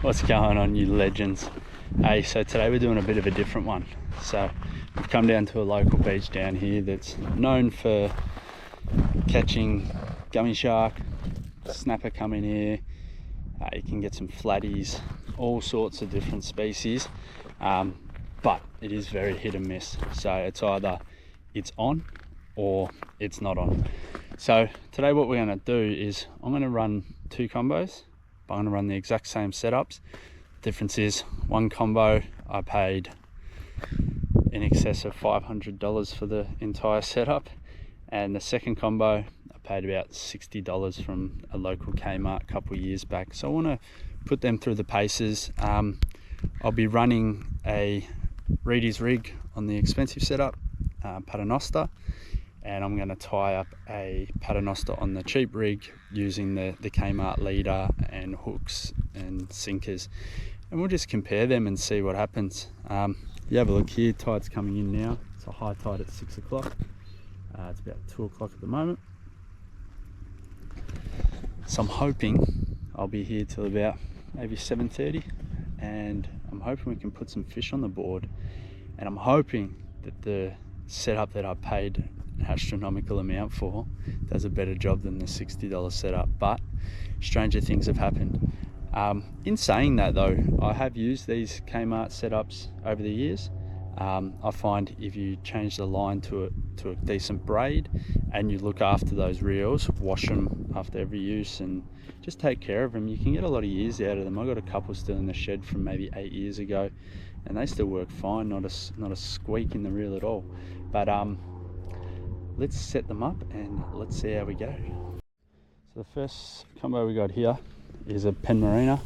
What's going on, you legends? Hey, so today we're doing a bit of a different one. So we've come down to a local beach down here that's known for catching gummy shark, snapper come in here, you can get some flatties, all sorts of different species, but it is very hit and miss. So it's either it's on or it's not on. So today what we're going to do is I'm going to run two combos. I'm going to run the exact same setups. Difference is one combo I paid in excess of $500 for the entire setup, and the second combo I paid about $60 from a local Kmart a couple of years back. So I want to put them through the paces. I'll be running a Reedy's rig on the expensive setup, Paternoster, and I'm going to tie up a Paternoster on the cheap rig using the Kmart leader and hooks and sinkers, and we'll just compare them and see what happens. You have a look here, tide's coming in now. It's a high tide at 6 o'clock. It's about 2 o'clock at the moment, so I'm hoping I'll be here till about maybe 7:30, and I'm hoping we can put some fish on the board, and I'm hoping that the setup that I paid an astronomical amount for does a better job than the $60 setup. But stranger things have happened. In saying that though, I have used these Kmart setups over the years. I find if you change the line to a decent braid and you look after those reels, wash them after every use and just take care of them, you can get a lot of years out of them. I got a couple still in the shed from maybe 8 years ago, and they still work fine, not a squeak in the reel at all. But let's set them up and let's see how we go. So the first combo we got here is a Pen Marina.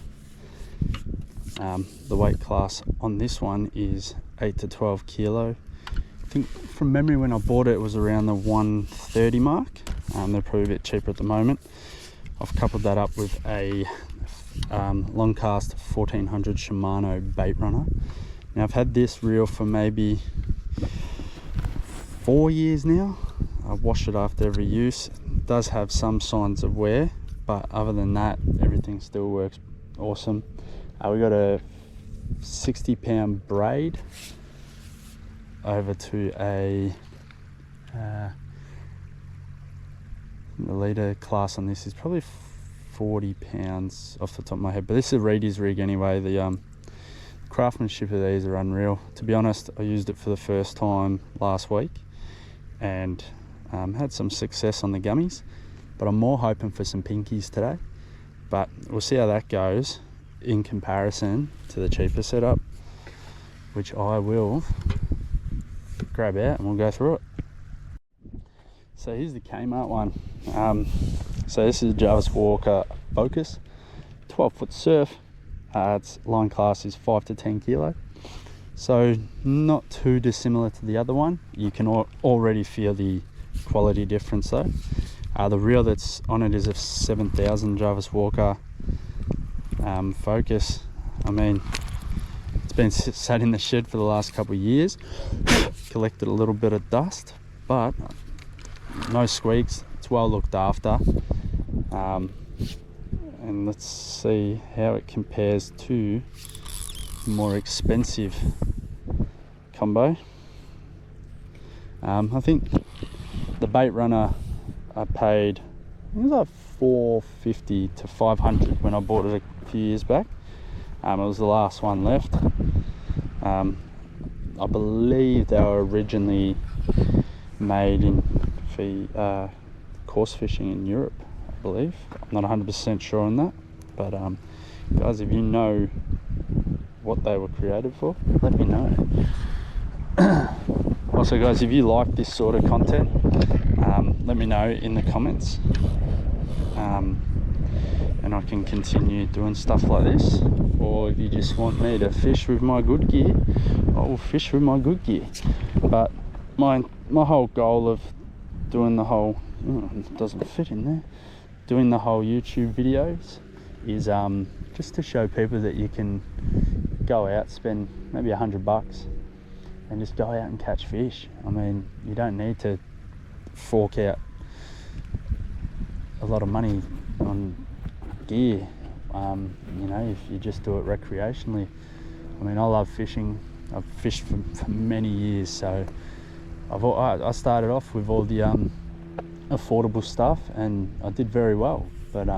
The weight class on this one is 8 to 12 kilo. I think from memory when I bought it, it was around the 130 mark. They're probably a bit cheaper at the moment. I've coupled that up with a long cast 1400 Shimano bait runner. Now I've had this reel for maybe 4 years now. I wash it after every use. It does have some signs of wear, but other than that, everything still works awesome. We got a 60-pound braid over to a the leader class on this is probably 40 pounds off the top of my head, but this is a Reedy's rig anyway. The craftsmanship of these are unreal. To be honest, I used it for the first time last week and had some success on the gummies, but I'm more hoping for some pinkies today. But we'll see how that goes in comparison to the cheaper setup, which I will grab out and we'll go through it. So here's the Kmart one. So this is a Jarvis Walker Focus, 12-foot surf. Its line class is 5 to 10 kilo. So not too dissimilar to the other one. You can already feel the quality difference though. The reel that's on it is a 7000 Jarvis Walker Focus. I mean, it's been sat in the shed for the last couple of years, collected a little bit of dust, but no squeaks. It's well looked after. And let's see how it compares to more expensive combo. I think the bait runner I paid, I think it was like $450 to $500 when I bought it a few years back. It was the last one left. I believe they were originally made for coarse fishing in Europe, I believe. I'm not 100% sure on that, but guys, if you know what they were created for, let me know. Also guys, if you like this sort of content, let me know in the comments, and I can continue doing stuff like this. Or if you just want me to fish with my good gear, I will fish with my good gear. But my whole goal of doing the whole, it doesn't fit in there, doing the whole YouTube videos is just to show people that you can go out, spend maybe $100 and just go out and catch fish. I mean, you don't need to fork out a lot of money on gear. you know, if you just do it recreationally. I mean, I love fishing. I've fished for many years, so I started off with all the affordable stuff, and I did very well. But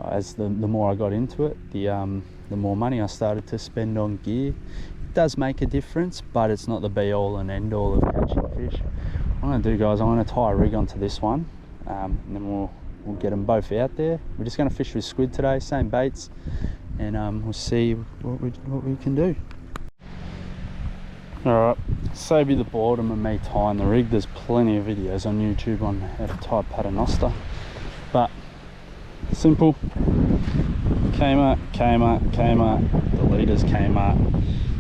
as the more I got into it, the more money I started to spend on gear. It does make a difference, but it's not the be all and end all of catching fish. What I'm going to do, guys, I'm going to tie a rig onto this one, and then we'll get them both out there. We're just going to fish with squid today, same baits, and we'll see what we can do. Alright, save you the boredom of me tying the rig. There's plenty of videos on YouTube on how to tie paternoster, but simple. Came up, the leaders came up.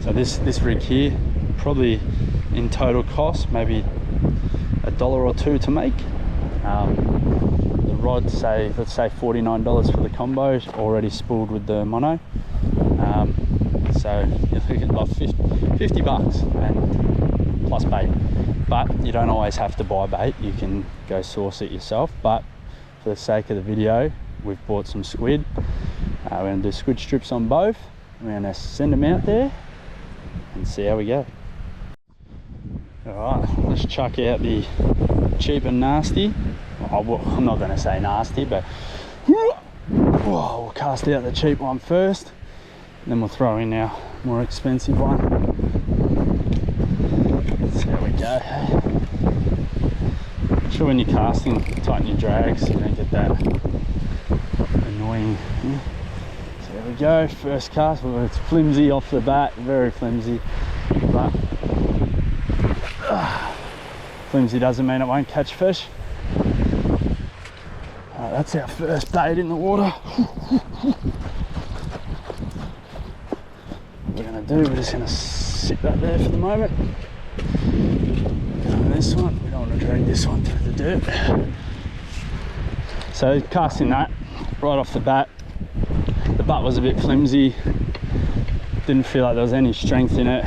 So this rig here, probably in total cost maybe $1 or $2 to make. The rod, let's say $49 for the combo, already spooled with the mono. So you're looking at like 50 bucks and plus bait. But you don't always have to buy bait, you can go source it yourself. But for the sake of the video, we've bought some squid. We're going to do squid strips on both. We're going to send them out there and see how we go. Alright, let's chuck out the cheap and nasty. Well, I'm not going to say nasty, but we'll cast out the cheap one first, then we'll throw in our more expensive one. See how we go. Hey? Sure, when you're casting, tighten your drags so you don't get that annoying. So there we go, first cast. Well, it's flimsy off the bat, very flimsy, but flimsy doesn't mean it won't catch fish. That's our first bait in the water. What we're going to do, we're just going to sit that there for the moment. Go this one, we don't want to drag this one through the dirt. So casting that right off the bat, the butt was a bit flimsy, didn't feel like there was any strength in it.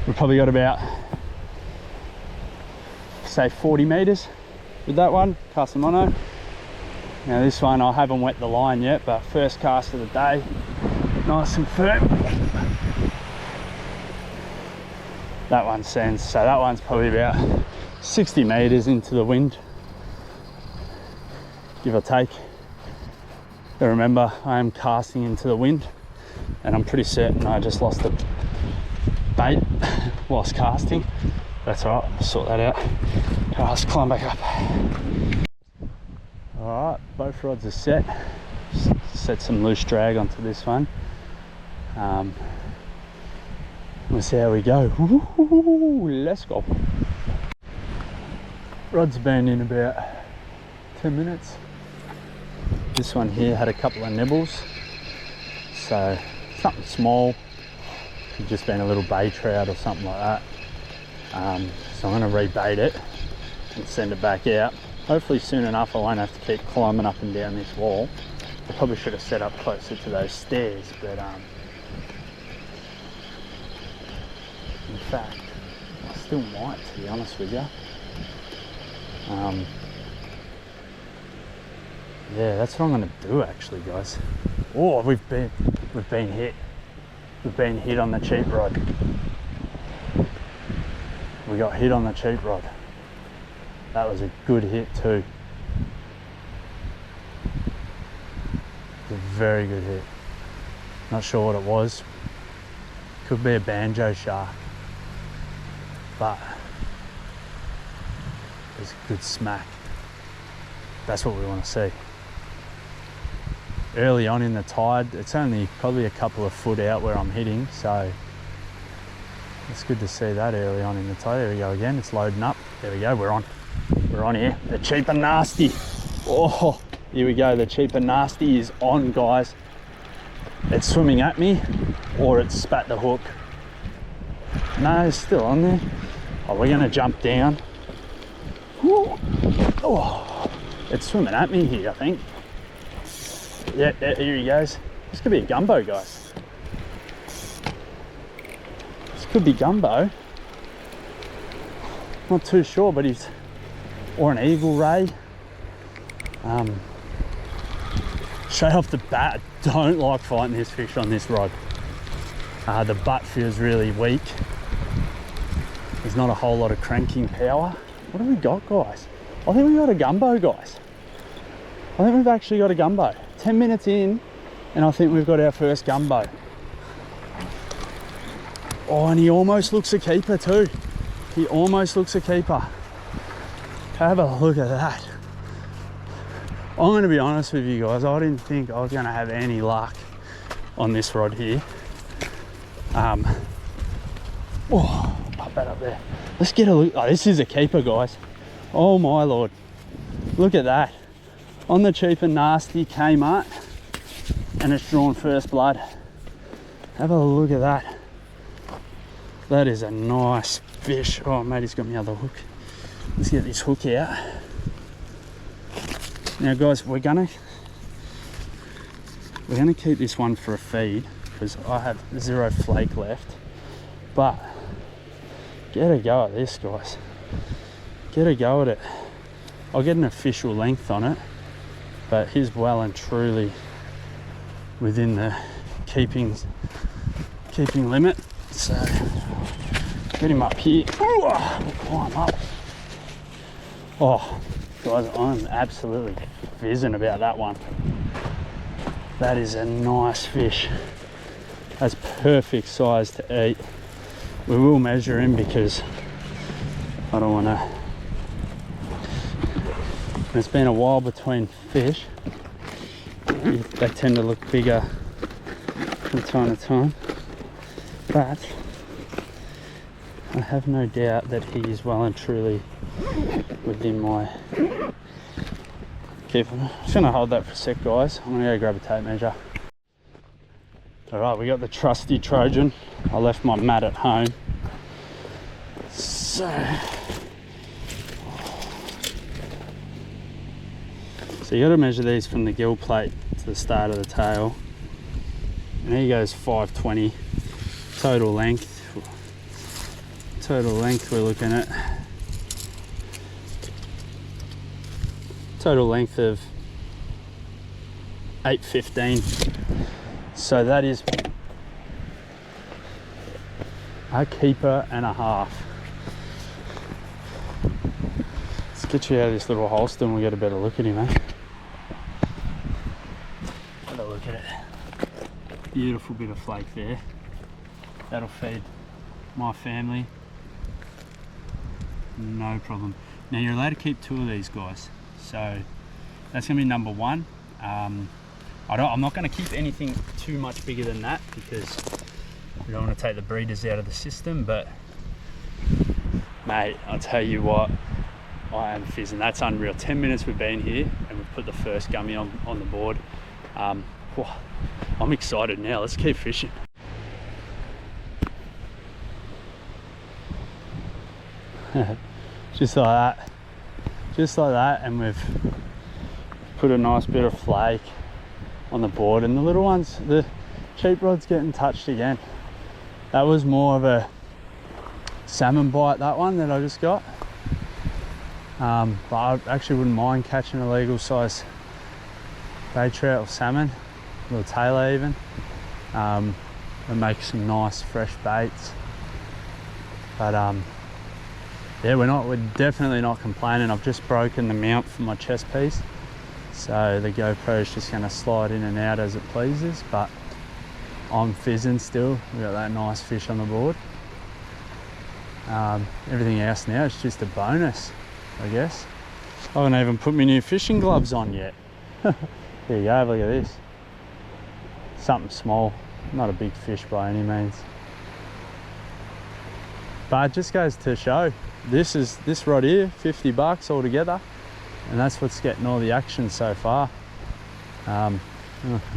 We probably got about, say, 40 meters with that one, casting mono. Now this one, I haven't wet the line yet, but first cast of the day, nice and firm. That one sends, so that one's probably about 60 meters into the wind, give or take. But remember, I am casting into the wind, and I'm pretty certain I just lost the bait whilst casting. That's all right, I'll sort that out. Alright, let's climb back up. Alright, both rods are set. Set some loose drag onto this one. We'll see how we go. Ooh, let's go. Rod's been in about 10 minutes. This one here had a couple of nibbles, so something small. Could just been a little bay trout or something like that. So I'm going to rebait it and send it back out. Hopefully soon enough I won't have to keep climbing up and down this wall. I probably should have set up closer to those stairs, but in fact I still might, to be honest with you. Yeah, that's what I'm going to do actually, guys. Oh, we've been hit. We've been hit on the cheap rod. We got hit on the cheap rod. That was a good hit too. It was a very good hit. Not sure what it was. Could be a banjo shark, but it was a good smack. That's what we want to see. Early on in the tide, it's only probably a couple of foot out where I'm hitting, so it's good to see that early on in the tide. There we go again, it's loading up. There we go, we're on here. The cheap and nasty. Oh, here we go, the cheap and nasty is on, guys. It's swimming at me, or it's spat the hook. No, it's still on there. Oh, we're gonna jump down. Oh, it's swimming at me here, I think. Yeah, here he goes. This could be a gumbo, guys. This could be gumbo. Not too sure, but he's, or an eagle ray. straight off the bat, I don't like fighting this fish on this rod. The butt feels really weak. There's not a whole lot of cranking power. What have we got, guys? I think we got a gumbo, guys. I think we've actually got a gumbo. 10 minutes in, and I think we've got our first gumbo. Oh, and he almost looks a keeper too. He almost looks a keeper. Have a look at that. I'm going to be honest with you guys, I didn't think I was going to have any luck on this rod here. Oh, pop that up there. Let's get a look. Oh, this is a keeper, guys. Oh my lord. Look at that. On the cheap and nasty Kmart, and it's drawn first blood. Have a look at that. That is a nice fish. Oh mate, he's got me other hook. Let's get this hook out. Now guys, we're gonna keep this one for a feed because I have 0 flake left. But get a go at this, guys. Get a go at it. I'll get an official length on it, but he's well and truly within the keeping limit. So get him up here. Ooh, we'll climb up. Oh guys, I'm absolutely fizzing about that one. That is a nice fish. That's perfect size to eat. We will measure him because I don't want to. It's been a while between fish. They tend to look bigger from time to time, but I have no doubt that he is well and truly within my keep. I'm just going to hold that for a sec, guys. I'm going to go grab a tape measure. Alright, we got the trusty Trojan. I left my mat at home. So you got to measure these from the gill plate to the start of the tail. And there goes 520. Total length we're looking at. Total length of 815. So that is a keeper and a half. Let's get you out of this little holster and we'll get a better look at him, eh? Have a look at it. Beautiful bit of flake there. That'll feed my family. No problem. Now you're allowed to keep 2 of these, guys. So that's gonna be number 1. I'm not going to keep anything too much bigger than that because we don't want to take the breeders out of the system. But mate, I'll tell you what, I am fizzing. That's unreal. 10 minutes we've been here and we've put the first gummy on the board. I'm excited now. Let's keep fishing. Just like that, and we've put a nice bit of flake on the board, and the little ones, the cheap rod's getting touched again. That was more of a salmon bite, that one that I just got. But I actually wouldn't mind catching a legal size bay trout or salmon, a little tailor even, and make some nice fresh baits. But yeah, we're definitely not complaining. I've just broken the mount for my chest piece, so the GoPro is just going to slide in and out as it pleases, but I'm fizzing still. We've got that nice fish on the board. Everything else now is just a bonus, I guess. I haven't even put my new fishing gloves on yet. There you go, look at this. Something small, not a big fish by any means. But it just goes to show, this rod here, 50 bucks altogether, and that's what's getting all the action so far.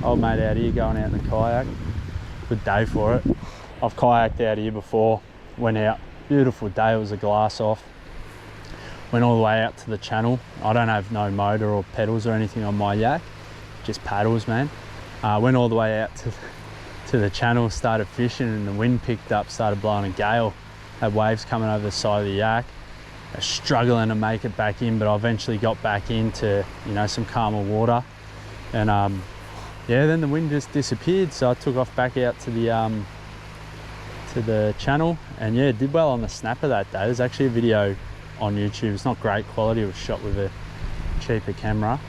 Old mate out here going out in the kayak, good day for it. I've kayaked out here before, went out, beautiful day, it was a glass off. Went all the way out to the channel. I don't have no motor or pedals or anything on my yak, just paddles, man. Went all the way out to the channel, started fishing, and the wind picked up, started blowing a gale. Had waves coming over the side of the yak. I was struggling to make it back in, but I eventually got back into, you know, some calmer water. And yeah, then the wind just disappeared, so I took off back out to the channel, and yeah, did well on the snapper that day. There's actually a video on YouTube. It's not great quality, it was shot with a cheaper camera,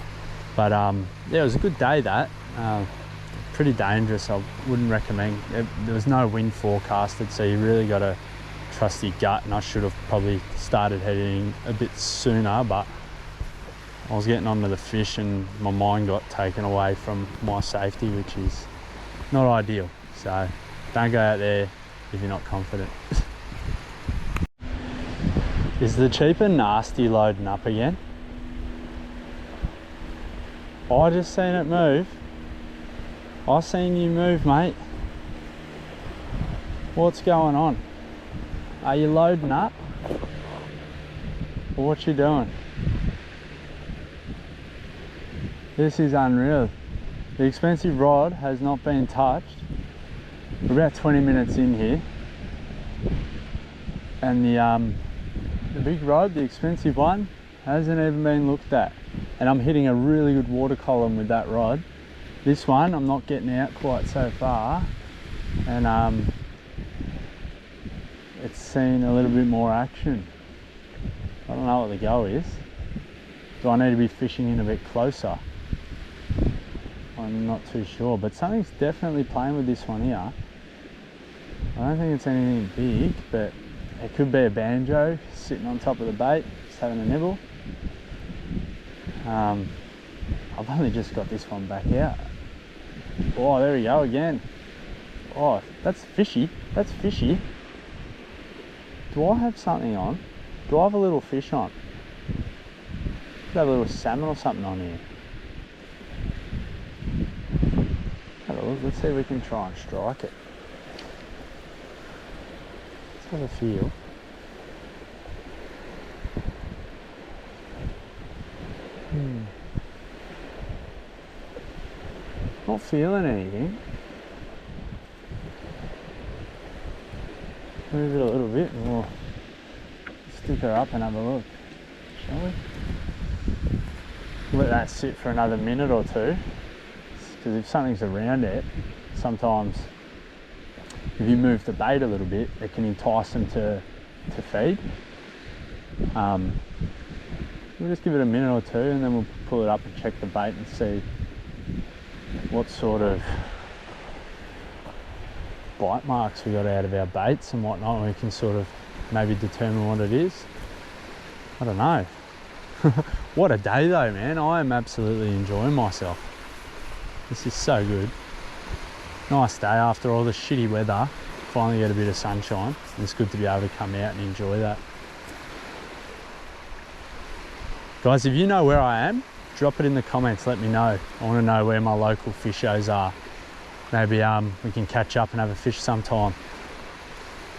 but yeah, it was a good day. That pretty dangerous. I wouldn't recommend it. There was no wind forecasted, so you really got to trust your gut, and I should have probably started heading a bit sooner, but I was getting onto the fish and my mind got taken away from my safety, which is not ideal. So don't go out there if you're not confident. Is the cheaper nasty loading up again? I just seen it move. I seen you move, mate. What's going on? Are you loading up? Or what you doing? This is unreal. The expensive rod has not been touched. We're about 20 minutes in here, and the big rod, the expensive one, hasn't even been looked at. And I'm hitting a really good water column with that rod. This one, I'm not getting out quite so far, and it's seen a little bit more action. I don't know what the go is. Do I need to be fishing in a bit closer? I'm not too sure, but something's definitely playing with this one here. I don't think it's anything big, but it could be a banjo sitting on top of the bait, just having a nibble. I've only just got this one back out. Oh, there we go again. Oh, that's fishy. That's fishy. Do I have something on? Do I have a little fish on? Could have a little salmon or something on here. Have a look. Let's see if we can try and strike it. Let's have a feel. Not feeling anything. Move it a little bit and we'll stick her up and have a look, shall we? Let that sit for another minute or two, because if something's around it, sometimes if you move the bait a little bit, it can entice them to feed. We'll just give it a minute or two and then we'll pull it up and check the bait and see what sort of bite marks we got out of our baits and whatnot, and we can sort of maybe determine what it is. I don't know. What a day though, man. I am absolutely enjoying myself. This is so good. Nice day after all the shitty weather. Finally get a bit of sunshine. It's good to be able to come out and enjoy that. Guys, if you know where I am, drop it in the comments, let me know. I want to know where my local fish shows are. Maybe we can catch up and have a fish sometime.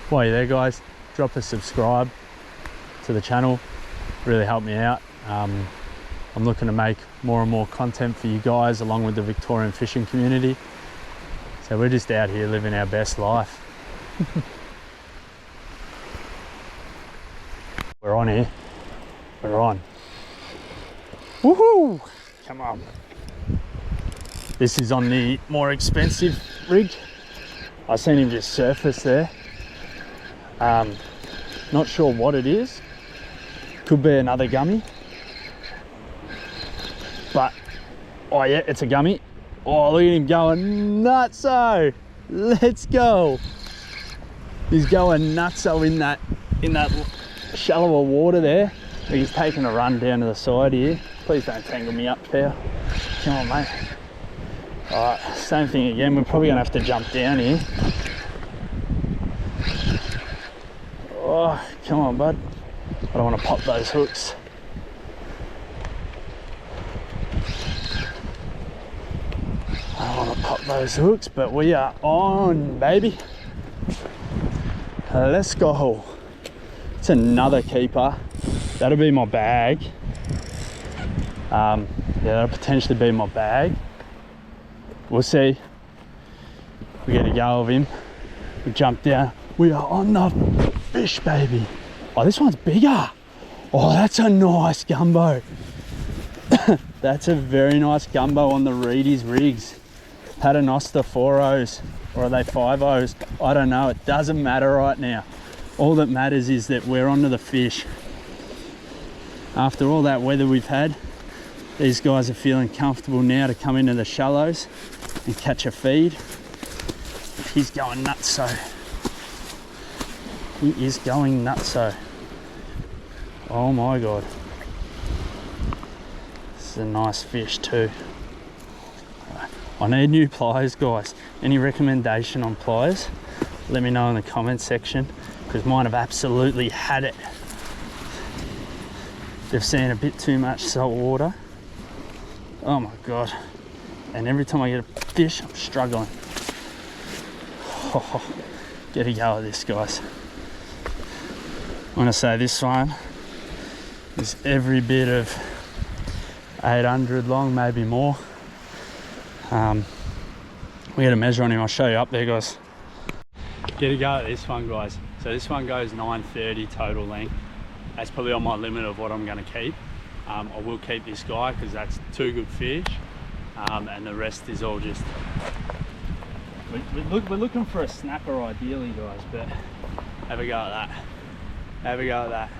While you're there, guys, drop a subscribe to the channel. Really help me out. I'm looking to make more and more content for you guys along with the Victorian fishing community. So we're just out here living our best life. We're on here. We're on. Woohoo! Come on. This is on the more expensive rig. I seen him just surface there. Not sure what it is. Could be another gummy. But, oh yeah, it's a gummy. Oh, look at him going nutso. Let's go. He's going nutso in that shallower water there. He's taking a run down to the side here. Please don't tangle me up there. Come on, mate. All right, same thing again. We're probably gonna have to jump down here. Oh, come on, bud. I don't want to pop those hooks. I don't want to pop those hooks, but we are on, baby. Let's go. It's another keeper. That'll be my bag. Yeah, that'll potentially be my bag. We'll see. We get a go of him. We jump down. We are on the fish, baby. Oh, this one's bigger. Oh, that's a nice gumbo. That's a very nice gumbo on the Reedy's rigs. paternoster 4.0s, or are they 5.0s? I don't know. It doesn't matter right now. All that matters is that we're onto the fish. After all that weather we've had, these guys are feeling comfortable now to come into the shallows and catch a feed. He's going nuts, so he is going nuts, so oh my god, this is a nice fish too. I need new pliers, guys. Any recommendation on pliers, let me know in the comments section, because mine have absolutely had it. They've seen a bit too much salt water. Oh my god, and every time I get a fish I'm struggling. Oh, get a go at this, guys. I'm gonna say this one is every bit of 800 long, maybe more. We had a measure on him, I'll show you up there, guys. Get a go at this one, guys. So this one goes 930 total length. That's probably on my limit of what I'm gonna keep. I will keep this guy because that's 2 good fish, and the rest is all just, we're looking for a snapper ideally, guys, but have a go at that. Have a go at that.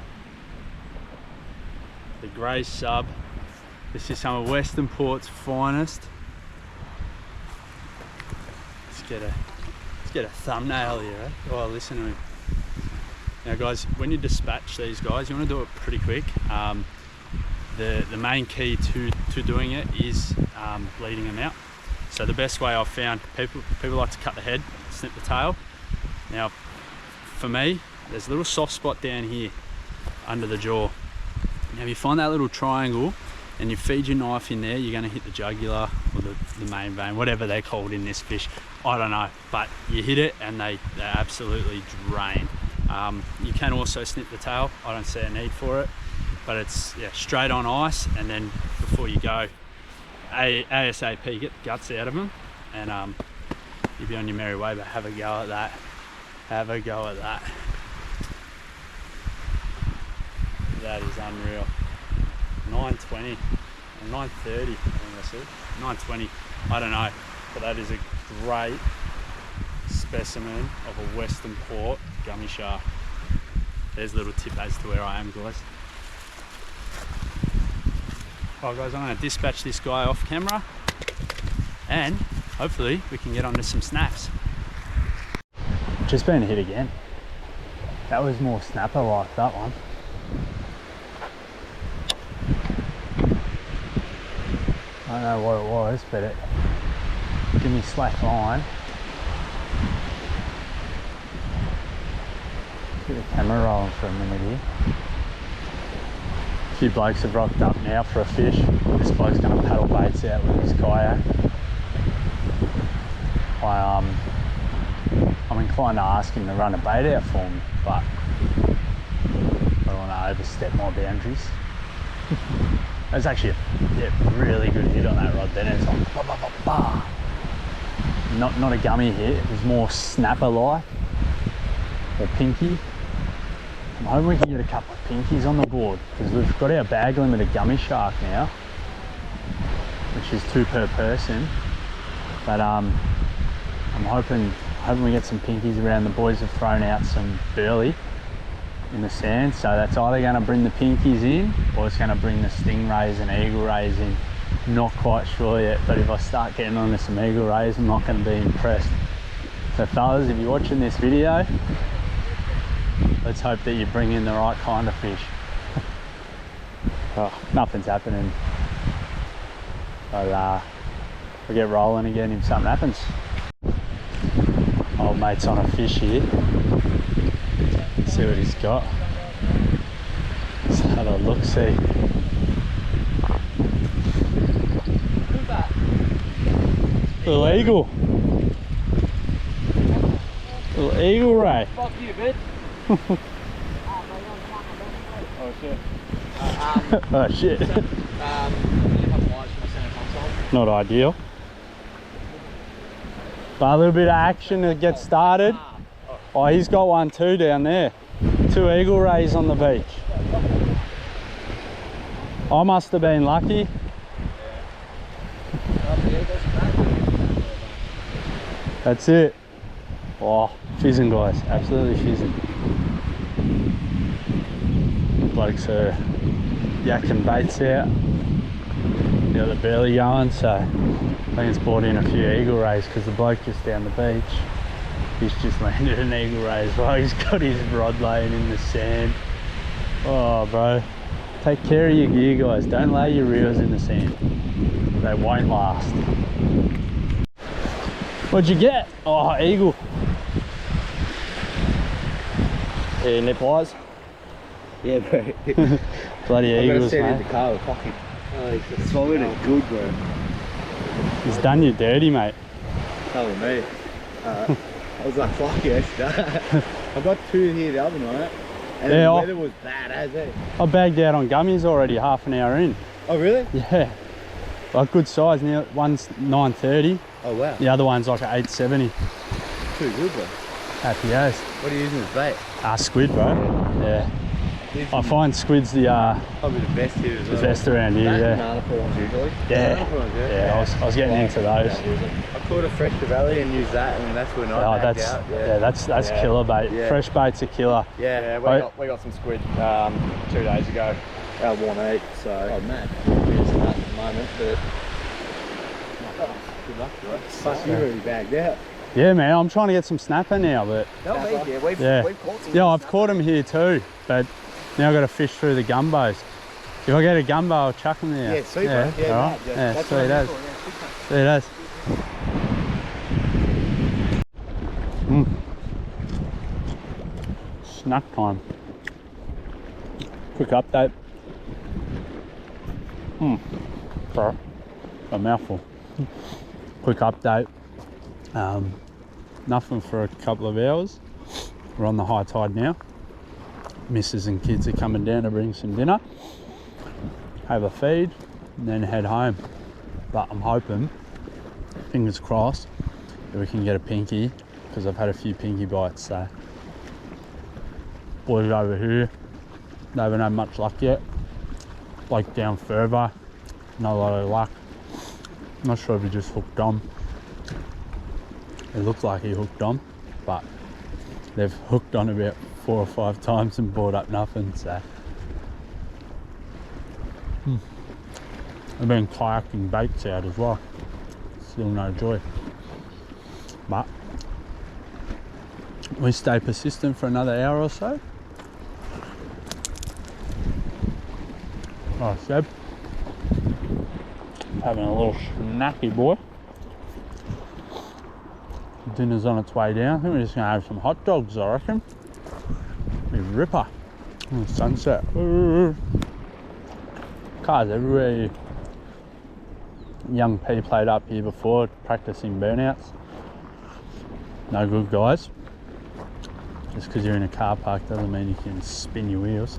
The grey sub. This is some of Western Port's finest. Let's get a thumbnail here, eh? Oh, listen to him. Now guys, when you dispatch these guys, you want to do it pretty quick. The main key to doing it is bleeding them out. So the best way I've found, people like to cut the head, snip the tail. Now for me, there's a little soft spot down here under the jaw. Now if you find that little triangle and you feed your knife in there, you're going to hit the jugular or the main vein, whatever they're called in this fish. I don't know, but you hit it and they absolutely drain. You can also snip the tail. I don't see a need for it, but it's straight on ice, and then before you go, ASAP, get the guts out of them, and you'll be on your merry way. But have a go at that. Have a go at that. That is unreal. 920 or 930, I think I said. 920, I don't know, but that is a great specimen of a Western Port gummy shark. There's a little tip as to where I am, guys. Well guys, I'm going to dispatch this guy off camera, and hopefully we can get onto some snaps. Just been hit again. That was more snapper like, that one. I don't know what it was, but it gave me slack line. Get the camera rolling for a minute here. A few blokes have rocked up now for a fish. This bloke's going to paddle baits out with his kayak. I'm inclined to ask him to run a bait out for me, but I don't want to overstep my boundaries. It was actually a really good hit on that rod then. It's like bah, bah, bah, bah. Not a gummy hit, it was more snapper like, or pinky. I'm hoping we can get a couple of pinkies on the board, because we've got our bag limit of gummy shark now, which is 2 per person. But I'm hoping we get some pinkies around. The boys have thrown out some burley in the sand, so that's either going to bring the pinkies in or it's going to bring the stingrays and eagle rays in. Not quite sure yet, but if I start getting onto some eagle rays, I'm not going to be impressed. So fellas, if you're watching this video, let's hope that you bring in the right kind of fish. Oh, nothing's happening. I'll get rolling again if something happens. Old mate's on a fish here. See what he's got. Let's have a look, see. Little eagle. Little eagle ray. Fuck you, bud. Oh shit. Oh shit. Not ideal. But a little bit of action to get started. Oh, he's got one too down there. 2 eagle rays on the beach. I must have been lucky. That's it. Oh, fizzing, guys. Absolutely fizzing. Blokes are yakking baits out. Got the burley going, so I think it's brought in a few eagle rays because the bloke just down the beach, he's just landed an eagle ray as well. He's got his rod laying in the sand. Oh, bro. Take care of your gear, guys. Don't lay your reels in the sand. They won't last. What'd you get? Oh, eagle. Yeah, nip eyes. Yeah, bro. Bloody eagles, mate. In the car, fucking. Oh, swallowed it good, bro. He's done you dirty, mate. That was me. I was like, fuck yes. I got 2 here the other night, and yeah, the weather was bad as it. I bagged out on gummies already half an hour in. Oh, really? Yeah. Like good size. Now one's 930. Oh, wow. The other one's like an 870. Too good, bro. Happy as. What are you using as bait? Squid, bro. Yeah. I find squid's the probably the best here as well. The best around here, yeah. Banana prawns usually. Yeah. Banana prawns, Yeah, I was getting into those. I caught a fresh trevally and used that, and that's when I bagged out. Yeah, that's killer bait. Yeah. Fresh bait's a killer. Yeah, we got some squid 2 days ago. Our 1-8, so. Oh, man. We're using that at the moment, but. Oh, good luck, bro. Plus, you already bagged out. Yeah, man, I'm trying to get some snapper now, but. We've caught some. Yeah, I've caught them here too, but now I've got to fish through the gumbos. If I get a gumbo, I'll chuck them there. Yeah, sweet, bro. Yeah, all right. Yeah, that's sweet as. Sweet as. Snack time. Quick update. Sorry, a mouthful. Quick update. Nothing for a couple of hours. We're on the high tide now. Missus and kids are coming down to bring some dinner, have a feed, and then head home. But I'm hoping, fingers crossed, that we can get a pinky, because I've had a few pinky bites. So boys over here, they haven't had much luck yet. Like down further, not a lot of luck. Not sure if he just hooked on. It looks like he hooked on, but they've hooked on about 4 or 5 times and brought up nothing. So I've been kayaking baits out as well. Still no joy. But we stay persistent for another hour or so. Oh, Seb, having a little snacky, boy. Dinner's on its way down. I think we're just going to have some hot dogs, I reckon. Be ripper. Oh, sunset. Cars everywhere. Young P played up here before, practicing burnouts. No good, guys. Just because you're in a car park doesn't mean you can spin your wheels.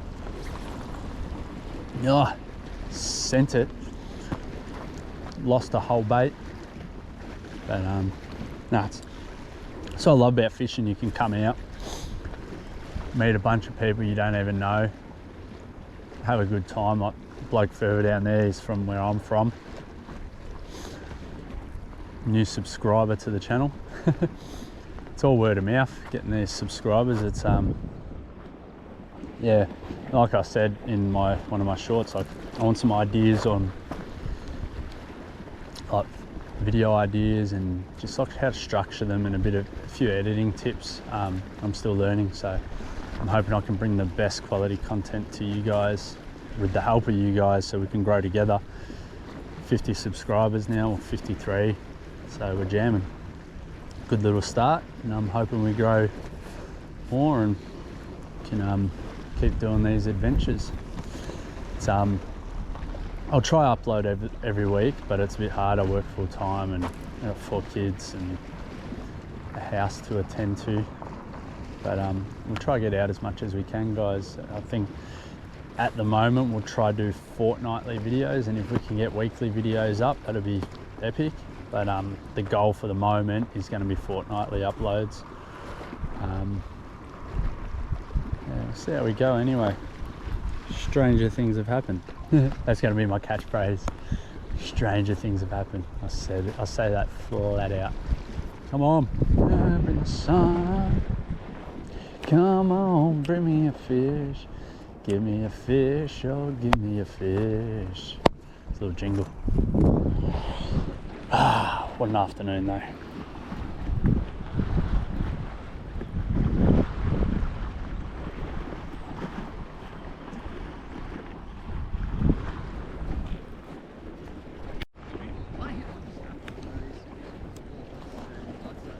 Oh, sent it. Lost a whole bait. But no, that's what I love about fishing. You can come out, meet a bunch of people you don't even know, have a good time. Like the bloke further down there is from where I'm from. New subscriber to the channel. It's all word of mouth, getting these subscribers. It's yeah, like I said in one of my shorts, like I want some ideas on like video ideas and just like how to structure them and a few editing tips. I'm still learning, so I'm hoping I can bring the best quality content to you guys with the help of you guys, so we can grow together. 50 subscribers now, or 53, so we're jamming. Good little start, and I'm hoping we grow more and can keep doing these adventures. It's I'll try upload every week, but it's a bit hard. I work full time and I've got 4 kids and a house to attend to. But we'll try to get out as much as we can, guys. I think at the moment we'll try to do fortnightly videos, and if we can get weekly videos up, that'll be epic. But the goal for the moment is going to be fortnightly uploads. Yeah, we'll see how we go anyway. Stranger things have happened. That's going to be my catchphrase. Stranger things have happened. I say that flat out. Come on. Bring the sun. Come on, bring me a fish. Give me a fish, oh, give me a fish. It's a little jingle. Ah, what an afternoon though.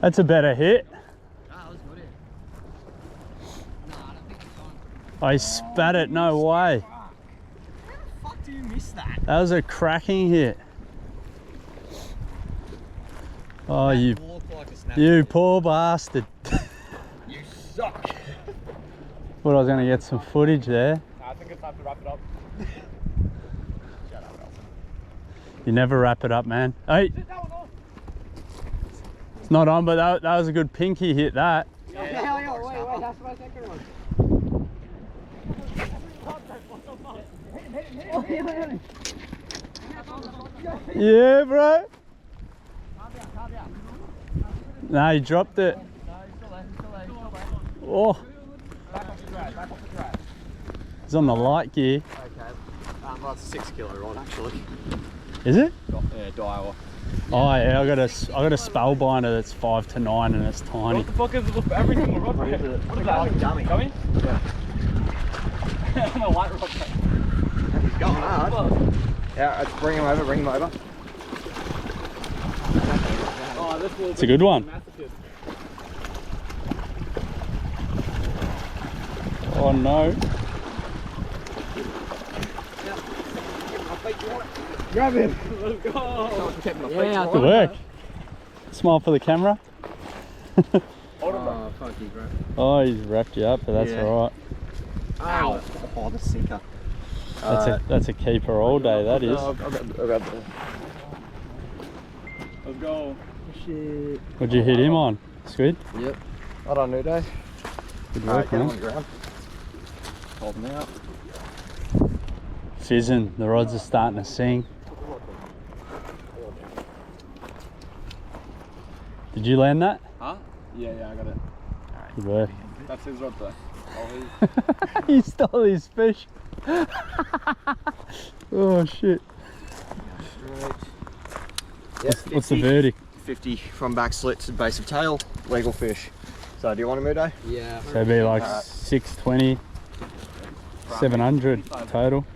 That's a better hit. I spat it, no way. How the fuck do you miss that? That was a cracking hit. Oh, you poor bastard. You suck. Thought I was going to get some footage there. I think it's time to wrap it up. Shut up, Elton. You never wrap it up, man. Hey, it's not on, but that was a good pinky hit, that. Yeah, wait, that's my second one. Yeah, bro. Nah, he dropped it. Oh, Back off the drag. he's on the light gear. Okay. Well, it's a 6 kilo rod actually. Is it? Yeah, Daiwa. Oh yeah, I got a spellbinder that's 5 to 9 and it's tiny. What the fuck is it? Everything rod? What is that? Like a gummy? Gummy? Yeah. A light rod. He's going hard. Yeah, let's bring him over, Oh, this will It's a good one. Oh no. Grab him. Let's go. Yeah, Good work. Smile for the camera. Oh, fuck you, bro. Oh, he's wrapped you up, but that's Yeah. alright. Ow. Oh, the sinker. That's a keeper all day, that is. Let's go. Shit. What'd you hit him on? Squid? Yep. Hold on, Nudo. Good work, Get him on man. the ground. Hold him out. Fizzing, the rods are starting to sing. Did you land that? Huh? Yeah, I got it. Good work. That's his rod though. He stole his fish. Oh shit. What's the verdict? 50 from back slit to base of tail, legal fish. So do you want a Mudo? Yeah. So it'd be like 620, 700 total.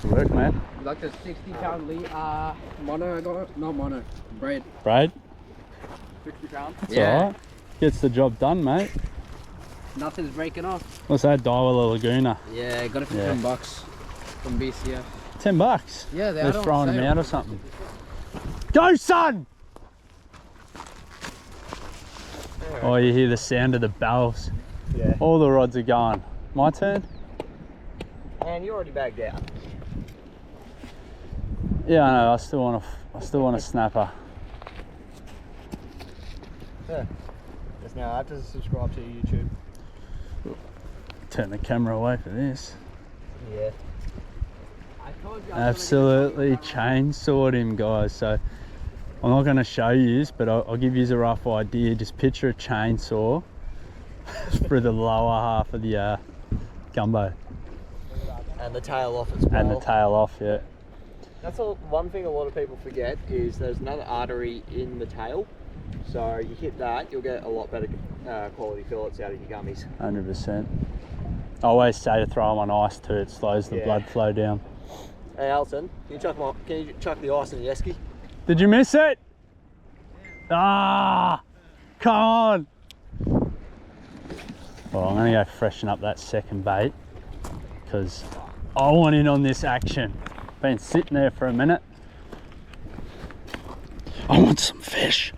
Good work, man. Like a 60-pound mono I got, not mono, braid. Braid? 60 pounds. It's alright. Gets the job done, mate. Nothing's breaking off. What's that? Daiwa Laguna. Yeah, got it for Yeah. $10 from BCF. $10. Yeah, They're throwing them out or something. Go, son! Oh, you hear the sound of the bells. Yeah. All the rods are going. My turn? And you already bagged out. Yeah, I know. I still want a snapper. Yeah. Just now I have to subscribe to YouTube. Turn the camera away for this. Yeah. I told you Absolutely chainsawed him, guys. So I'm not going to show you this, but I'll give you a rough idea. Just picture a chainsaw through the lower half of the gumbo. And the tail off as well. And the tail off, yeah. That's one thing a lot of people forget is there's another artery in the tail. So you hit that, you'll get a lot better quality fillets out of your gummies. 100%. I always say to throw them on ice too. It slows the blood flow down. Hey Alton, can you chuck the ice in the esky? Did you miss it? Ah, come on. Well, I'm going to go freshen up that second bait because I want in on this action. Been sitting there for a minute. I want some fish.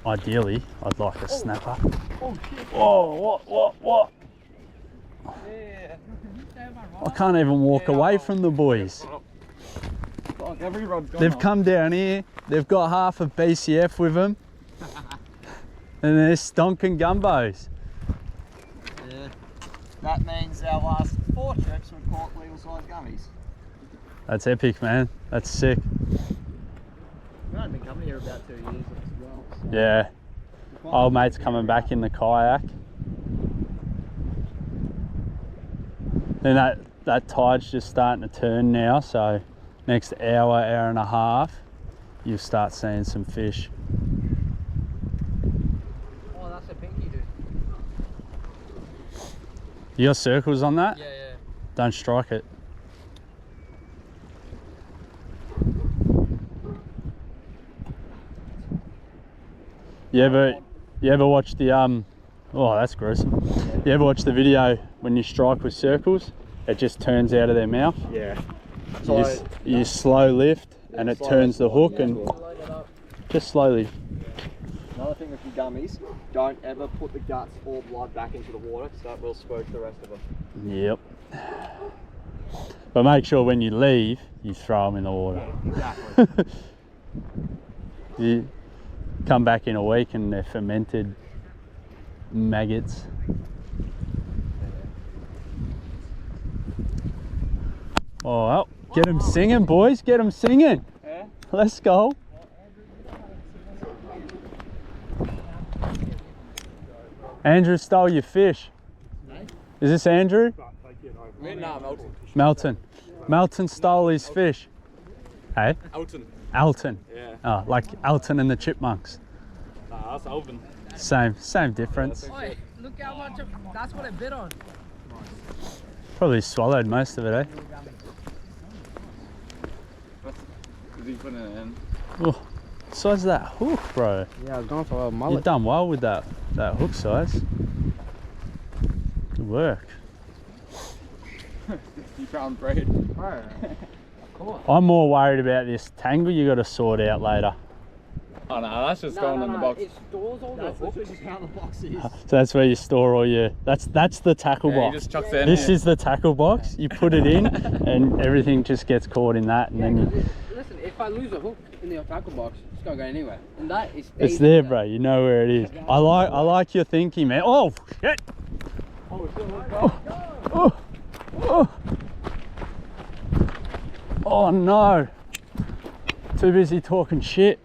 Ideally, I'd like a snapper. Oh shit. Whoa, what? Yeah. I can't even walk away from the boys. Fuck, every rod's gone. They've come down here, they've got half of BCF with them, and they're stonking gumbos. Yeah. That means our last 4 trips were caught legal size gummies. That's epic, man. That's sick. I've been coming here about 2 years as well. So. Yeah. Old mate's coming back in the kayak. And that tide's just starting to turn now, so next hour, hour and a half, you'll start seeing some fish. Oh, that's a pinky, dude. You got circles on that? Yeah, yeah. Don't strike it. You ever watch the oh, that's gruesome. You ever watch the video when you strike with circles, it just turns out of their mouth? Yeah. You slow lift and it turns the hook and just slowly. Another thing with your gummies, don't ever put the guts or blood back into the water because that will spook the rest of them. Yep. But make sure when you leave, you throw them in the water. Exactly. You come back in a week and they're fermented maggots. Oh, well, get them singing, boys. Get them singing. Yeah. Let's go. Andrew stole your fish. Is this Andrew? Nah, Melton. Melton. Melton stole his fish. Hey? Alton. Alton. Yeah. Oh, like Alton and the Chipmunks. Nah, that's Alvin. Same difference. Oi, look how much of, that's what it bit on. Probably swallowed most of it, eh? Is he putting it in? Oh, size of that hook, bro. Yeah, I was going for a You've mullet. done well with that hook size. Good work. 50-pound braid. I'm more worried about this tangle you got to sort out later. Oh no, that's just going in the box. It stores all the hooks. Just how the box is. So that's where you store all your. That's the tackle Yeah, he box. just chucks it in This here. is the tackle box. You put it in, and everything just gets caught in that, and then you, Listen, if I lose a hook in the tackle box, it's not going anywhere. And that is. it's there, bro. You know where it is. I like your thinking, man. Oh shit! Oh. Oh no! Too busy talking shit.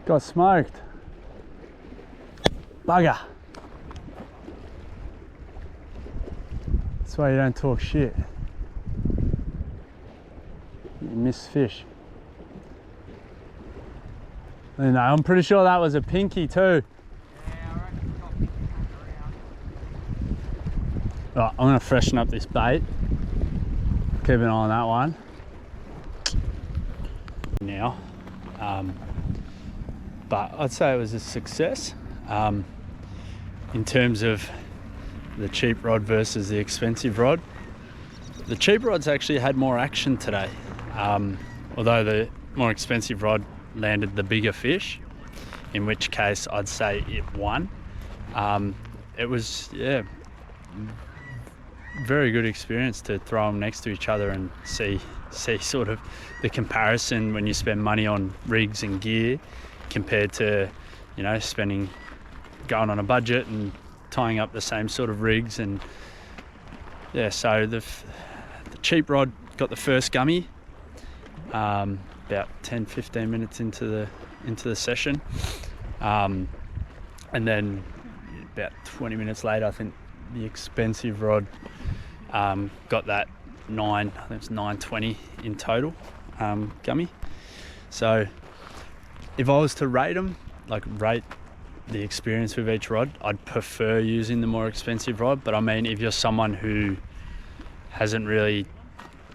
Got smoked. Bugger. That's why you don't talk shit. You miss fish. And I'm pretty sure that was a pinky too. Right, I'm gonna freshen up this bait. Keep an eye on that one. Now, but I'd say it was a success in terms of the cheap rod versus the expensive rod. The cheap rods actually had more action today, although the more expensive rod landed the bigger fish, in which case I'd say it won. It was, yeah, very good experience to throw them next to each other and see sort of the comparison when you spend money on rigs and gear compared to, you know, going on a budget and tying up the same sort of rigs. And yeah, so the cheap rod got the first gummy about 10-15 minutes into the session, and then about 20 minutes later I think the expensive rod got that I think it's 920 in total gummy. So if I was to rate them, like rate the experience with each rod, I'd prefer using the more expensive rod. But I mean, if you're someone who hasn't really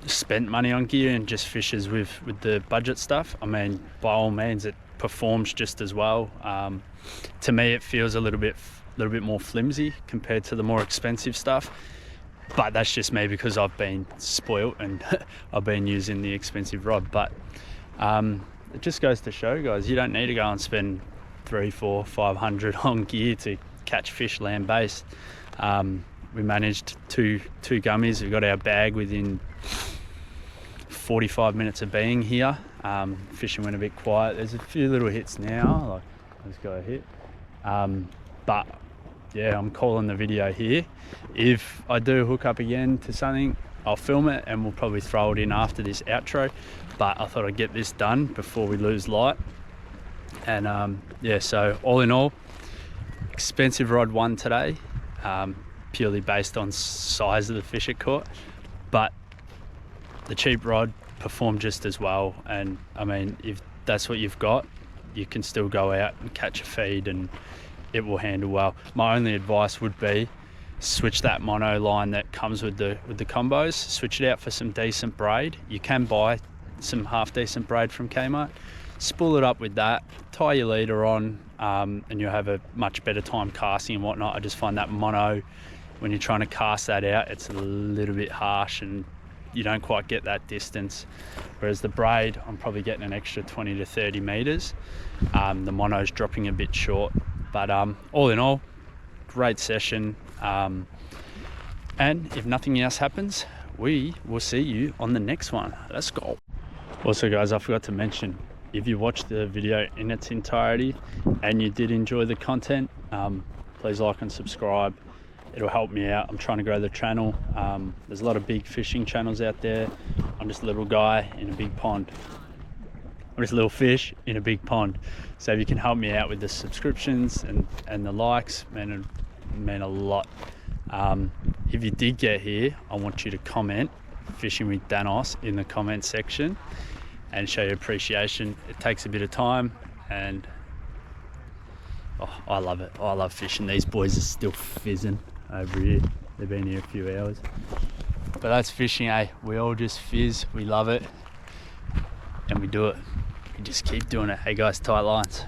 spent money on gear and just fishes with the budget stuff, I mean, by all means it performs just as well. To me it feels a little bit more flimsy compared to the more expensive stuff, but that's just me because I've been spoilt and I've been using the expensive rod. But it just goes to show, guys, you don't need to go and spend 300, 400, 500 on gear to catch fish land based. We managed two gummies. We got our bag within 45 minutes of being here. Fishing went a bit quiet. There's a few little hits now, like let's go a hit, but yeah, I'm calling the video here. If I do hook up again to something, I'll film it and we'll probably throw it in after this outro, but I thought I'd get this done before we lose light. And yeah, so all in all, expensive rod won today, purely based on size of the fish it caught, but the cheap rod performed just as well. And I mean, if that's what you've got, you can still go out and catch a feed and it will handle well. My only advice would be switch that mono line that comes with the combos, switch it out for some decent braid. You can buy some half decent braid from Kmart, spool it up with that, tie your leader on, and you'll have a much better time casting and whatnot. I just find that mono, when you're trying to cast that out, it's a little bit harsh and you don't quite get that distance. Whereas the braid, I'm probably getting an extra 20 to 30 meters. The mono's dropping a bit short, but all in all, great session. And if nothing else happens, we will see you on the next one. Let's go. Also guys, I forgot to mention, if you watched the video in its entirety and you did enjoy the content, please like and subscribe. It'll help me out. I'm trying to grow the channel. There's a lot of big fishing channels out there. I'm just a little guy in a big pond. I'm just a little fish in a big pond. So if you can help me out with the subscriptions and the likes, man, it'd mean a lot. If you did get here, I want you to comment Fishing with Danos in the comment section and show your appreciation. It takes a bit of time, and oh, I love it. I love fishing. These boys are still fizzing over here. They've been here a few hours, but that's fishing, eh? We all just fizz. We love it and we do it. We just keep doing it. Hey guys, tight lines.